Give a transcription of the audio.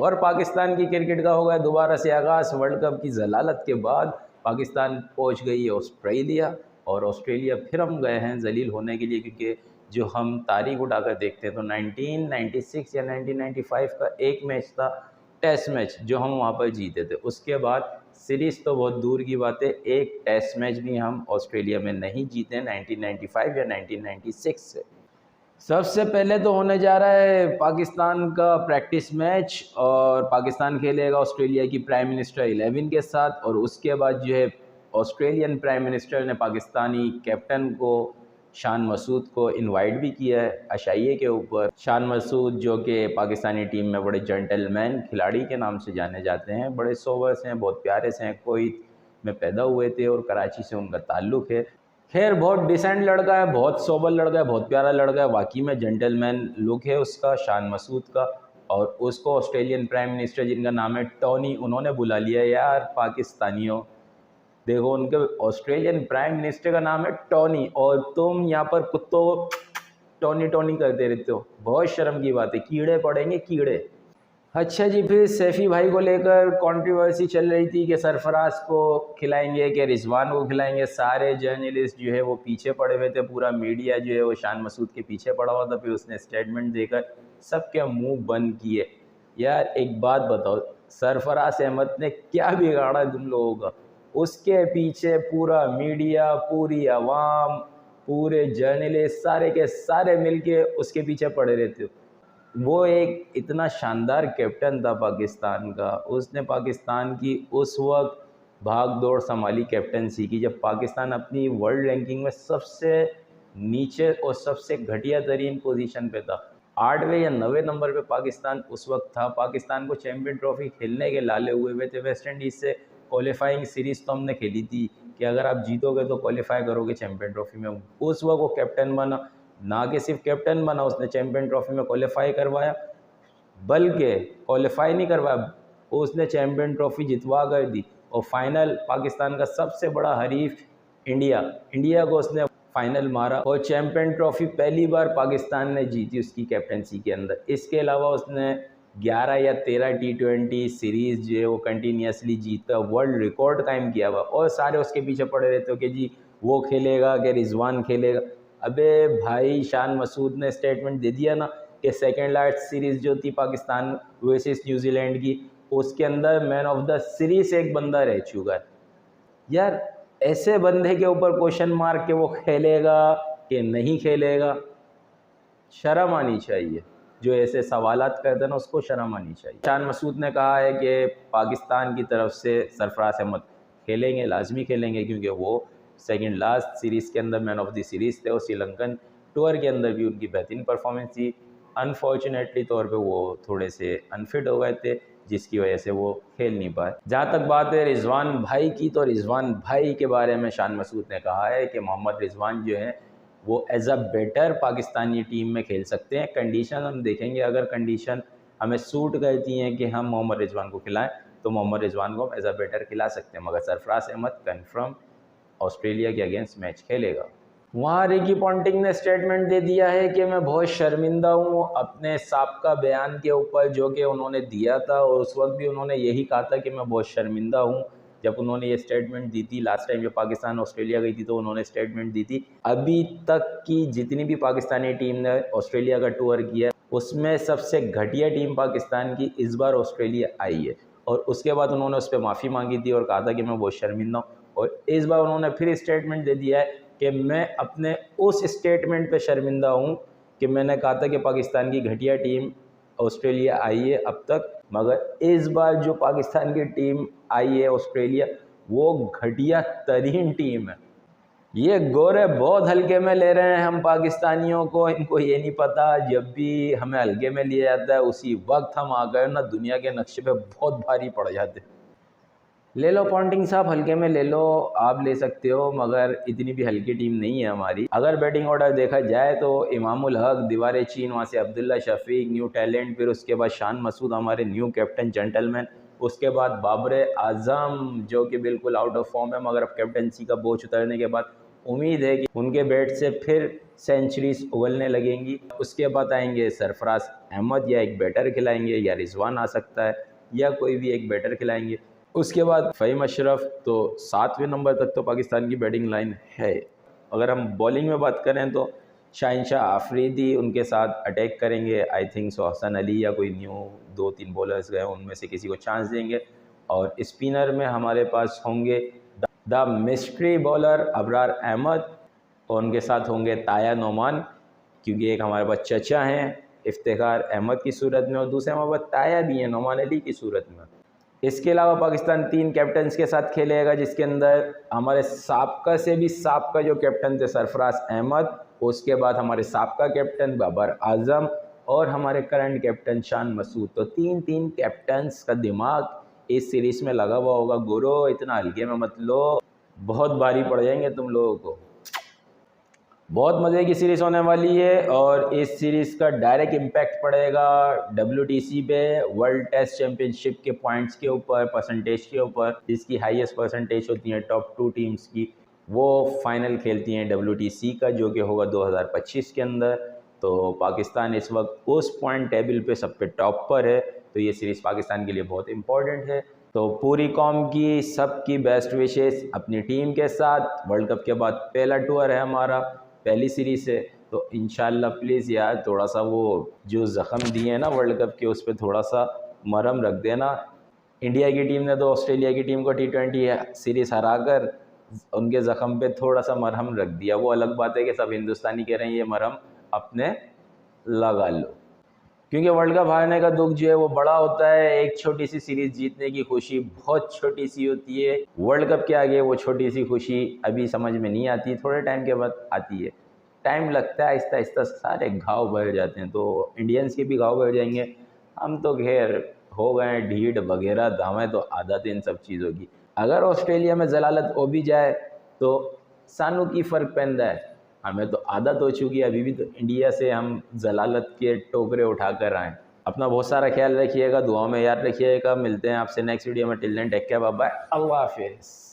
और पाकिस्तान की क्रिकेट का हो गया दोबारा से आगाज़। वर्ल्ड कप की जलालत के बाद पाकिस्तान पहुंच गई है ऑस्ट्रेलिया, और ऑस्ट्रेलिया फिर हम गए हैं जलील होने के लिए, क्योंकि जो हम तारीख उठाकर देखते हैं तो 1996 या 1995 का एक मैच था, टेस्ट मैच, जो हम वहाँ पर जीते थे। उसके बाद सीरीज़ तो बहुत दूर की बात है, एक टेस्ट मैच भी हम ऑस्ट्रेलिया में नहीं जीते 1995 या 1996 से। सबसे पहले तो होने जा रहा है पाकिस्तान का प्रैक्टिस मैच, और पाकिस्तान खेलेगा ऑस्ट्रेलिया की प्राइम मिनिस्टर 11 के साथ। और उसके बाद जो है ऑस्ट्रेलियन प्राइम मिनिस्टर ने पाकिस्तानी कैप्टन को, शान मसूद को इनवाइट भी किया है आशाइये के ऊपर। शान मसूद जो कि पाकिस्तानी टीम में बड़े जेंटलमैन खिलाड़ी के नाम से जाने जाते हैं, बड़े सोबर से हैं, बहुत प्यारे से हैं, कोईत में पैदा हुए थे और कराची से उनका ताल्लुक़ है। खैर बहुत डिसेंट लड़का है, बहुत सोबर लड़का है, बहुत प्यारा लड़का है, वाकई में जेंटलमैन लुक है उसका, शान मसूद का। और उसको ऑस्ट्रेलियन प्राइम मिनिस्टर जिनका नाम है टोनी, उन्होंने बुला लिया। यार पाकिस्तानियों, देखो उनके ऑस्ट्रेलियन प्राइम मिनिस्टर का नाम है टोनी, और तुम यहाँ पर कुत्तों को टोनी टोनी करते रहते हो, बहुत शर्म की बात है, कीड़े पड़ेंगे कीड़े। अच्छा जी, फिर सैफ़ी भाई को लेकर कंट्रोवर्सी चल रही थी कि सरफराज को खिलाएंगे कि रिजवान को खिलाएंगे। सारे जर्नलिस्ट जो है वो पीछे पड़े हुए थे, पूरा मीडिया जो है वो शान मसूद के पीछे पड़ा हुआ था। फिर उसने स्टेटमेंट देकर सबके मुंह बंद किए। यार एक बात बताओ, सरफराज अहमद ने क्या बिगाड़ा तुम लोगों का? उसके पीछे पूरा मीडिया, पूरी आवाम, पूरे जर्नलिस्ट सारे के सारे मिलके उसके पीछे पड़े रहते हो। वो एक इतना शानदार कैप्टन था पाकिस्तान का, उसने पाकिस्तान की उस वक्त भाग दौड़ संभाली कैप्टनसी की, जब पाकिस्तान अपनी वर्ल्ड रैंकिंग में सबसे नीचे और सबसे घटिया तरीन पोजीशन पे था। 8वें या 9वें नंबर पे पाकिस्तान उस वक्त था। पाकिस्तान को चैम्पियन ट्रॉफी खेलने के लाले हुए हुए थे। वेस्ट इंडीज़ से क्वालिफाइंग सीरीज़ तो हमने खेली थी कि अगर आप जीतोगे तो क्वालिफाई करोगे चैम्पियन ट्रॉफी में। उस वक्त वो कैप्टन बना, ना कि सिर्फ कैप्टन बना, उसने चैम्पियन ट्रॉफी में क्वालिफाई करवाया, बल्कि क्वालिफाई नहीं करवाया, उसने चैम्पियन ट्रॉफी जितवा कर दी। और फाइनल पाकिस्तान का सबसे बड़ा हरीफ इंडिया को उसने फाइनल मारा, और चैम्पियन ट्रॉफी पहली बार पाकिस्तान ने जीती उसकी कैप्टनसी के अंदर। इसके अलावा उसने 11 या 13 T20 सीरीज़ जो है वो कंटिन्यूसली जीतकर वर्ल्ड रिकॉर्ड कायम किया हुआ। और सारे उसके पीछे पड़े रहते हो कि जी वो खेलेगा कि रिजवान खेलेगा। अबे भाई, शान मसूद ने स्टेटमेंट दे दिया ना कि सेकेंड लास्ट सीरीज़ जो थी पाकिस्तान वर्सेस न्यूजीलैंड की, उसके अंदर मैन ऑफ द सीरीज़ एक बंदा रह चुका है। यार ऐसे बंदे के ऊपर क्वेश्चन मार्क के वो खेलेगा कि नहीं खेलेगा, शर्म आनी चाहिए। जो ऐसे सवालात करते हैं ना, उसको शर्म आनी चाहिए। शान मसूद ने कहा है कि पाकिस्तान की तरफ से सरफराज अहमद खेलेंगे, लाजमी खेलेंगे, क्योंकि वो सेकंड लास्ट सीरीज़ के अंदर मैन ऑफ द सीरीज़ थे, और श्रीलंकन टूर के अंदर भी उनकी बेहतरीन परफॉर्मेंस थी। अनफॉर्चुनेटली तौर पे वो थोड़े से अनफिट हो गए थे, जिसकी वजह से वो खेल नहीं पाए। जहाँ तक बात है रिजवान भाई की, तो रिजवान भाई के बारे में शान मसूद ने कहा है कि मोहम्मद रिजवान जो है वो as a better Pakistani team में खेल सकते हैं। कंडीशन हम देखेंगे, अगर कंडीशन हमें सूट करती हैं कि हम मोहम्मद रिजवान को खिलाएं, तो मोहम्मद रिजवान को हम एज अ बेटर खिला सकते हैं। मगर सरफराज अहमद कन्फर्म ऑस्ट्रेलिया के अगेंस्ट मैच खेलेगा। वहाँ रिकी पॉन्टिंग ने स्टेटमेंट दे दिया है कि मैं बहुत शर्मिंदा हूँ अपने साबका बयान के ऊपर जो कि उन्होंने दिया था, और उस वक्त भी उन्होंने यही कहा था कि मैं बहुत शर्मिंदा हूँ जब उन्होंने ये स्टेटमेंट दी थी। लास्ट टाइम जब पाकिस्तान ऑस्ट्रेलिया गई थी तो उन्होंने स्टेटमेंट दी थी। अभी तक की जितनी भी पाकिस्तानी टीम ने ऑस्ट्रेलिया का टूर किया, उसमें सबसे घटिया टीम पाकिस्तान की इस बार ऑस्ट्रेलिया आई है। और उसके बाद उन्होंने उस पर माफ़ी मांगी थी और कहा था कि मैं बहुत शर्मिंदा हूँ। और इस बार उन्होंने फिर स्टेटमेंट दे दिया है कि मैं अपने उस स्टेटमेंट पे शर्मिंदा हूँ कि मैंने कहा था कि पाकिस्तान की घटिया टीम ऑस्ट्रेलिया आई है अब तक, मगर इस बार जो पाकिस्तान की टीम आई है ऑस्ट्रेलिया, वो घटिया तरीन टीम है। ये गोरे बहुत हल्के में ले रहे हैं हम पाकिस्तानियों को, इनको ये नहीं पता जब भी हमें हल्के में लिया जाता है उसी वक्त हम आ गए ना दुनिया के नक्शे पे बहुत भारी पड़ जाते। ले लो पॉन्टिंग साहब, हल्के में ले लो, आप ले सकते हो, मगर इतनी भी हल्की टीम नहीं है हमारी। अगर बैटिंग ऑर्डर देखा जाए तो इमामुल हक, दीवार चीन, वहाँ से अब्दुल्ला शफीक न्यू टैलेंट, फिर उसके बाद शान मसूद हमारे न्यू कैप्टन जेंटलमैन, उसके बाद बाबर आजम जो कि बिल्कुल आउट ऑफ फॉर्म है, मगर अब कैप्टनसी का बोझ उतरने के बाद उम्मीद है कि उनके बैट से फिर सेंचुरीज उगलने लगेंगी। उसके बाद आएंगे सरफराज अहमद, या एक बैटर खिलाएंगे, या रिजवान आ सकता है, या कोई भी एक बैटर खिलाएंगे। उसके बाद फ़हीम अशरफ, तो 7वें नंबर तक तो पाकिस्तान की बैटिंग लाइन है। अगर हम बॉलिंग में बात करें तो शाहिनशाह आफरीदी उनके साथ अटैक करेंगे। I think so Hasan Ali या कोई न्यू 2-3 बॉलर्स गए, उनमें से किसी को चांस देंगे। और स्पिनर में हमारे पास होंगे the mystery bowler Abrar Ahmed, और उनके साथ होंगे ताया नोमान, क्योंकि एक हमारे पास चचा हैं इफ्तिखार अहमद की सूरत में, और दूसरे हमारे पास ताया भी हैं नोमान अली की सूरत में। इसके अलावा पाकिस्तान 3 कैप्टन्स के साथ खेलेगा, जिसके अंदर हमारे साबका से भी साबका जो कैप्टन थे सरफराज अहमद, उसके बाद हमारे साबका कैप्टन बाबर आजम, और हमारे करंट कैप्टन शान मसूद। तो 3 कैप्टन्स का दिमाग इस सीरीज़ में लगा हुआ होगा। गुरु इतना हल्के में मत लो, बहुत भारी पड़ जाएंगे तुम लोगों को। बहुत मज़े की सीरीज़ होने वाली है, और इस सीरीज़ का डायरेक्ट इम्पैक्ट पड़ेगा WTC पे, वर्ल्ड टेस्ट चैम्पियनशिप के पॉइंट्स के ऊपर, परसेंटेज के ऊपर। जिसकी हाईएस्ट परसेंटेज होती है टॉप 2 टीम्स की, वो फाइनल खेलती हैं WTC का, जो कि होगा 2025 के अंदर। तो पाकिस्तान इस वक्त उस पॉइंट टेबल पे सब पे टॉप पर है, तो ये सीरीज़ पाकिस्तान के लिए बहुत इंपॉर्टेंट है। तो पूरी कौम की सबकी बेस्ट विशेस अपनी टीम के साथ। वर्ल्ड कप के बाद पहला टूर है हमारा, पहली सीरीज़ है, तो इंशाल्लाह प्लीज़ यार थोड़ा सा वो जो ज़ख़म दिए हैं ना वर्ल्ड कप के, उस पर थोड़ा सा मरहम रख देना। इंडिया की टीम ने तो ऑस्ट्रेलिया की टीम को T20 सीरीज़ हराकर उनके ज़ख़म पे थोड़ा सा मरहम रख दिया। वो अलग बात है कि सब हिंदुस्तानी कह रहे हैं ये मरहम अपने लगा लो, क्योंकि वर्ल्ड कप हारने का दुख जो है वो बड़ा होता है। एक छोटी सी सीरीज़ जीतने की खुशी बहुत छोटी सी होती है। वर्ल्ड कप के आगे वो छोटी सी खुशी अभी समझ में नहीं आती, थोड़े टाइम के बाद आती है। टाइम लगता है, आहिस्ता आहिस्ता सारे घाव भर जाते हैं। तो इंडियंस के भी घाव भर जाएंगे। हम तो खैर हो गए ढीठ वगैरह, हमें तो आदत है इन सब चीज़ों की। अगर ऑस्ट्रेलिया में जलालत हो भी जाए तो सानू की फ़र्क पैंदा है, हमें तो आदत हो चुकी है। अभी भी तो इंडिया से हम जलालत के टोकरे उठा कर आएँ। अपना बहुत सारा ख्याल रखिएगा, दुआओं में याद रखिएगा। मिलते हैं आपसे नेक्स्ट वीडियो में। Till then take care, bye bye, अल्लाह हाफिज़।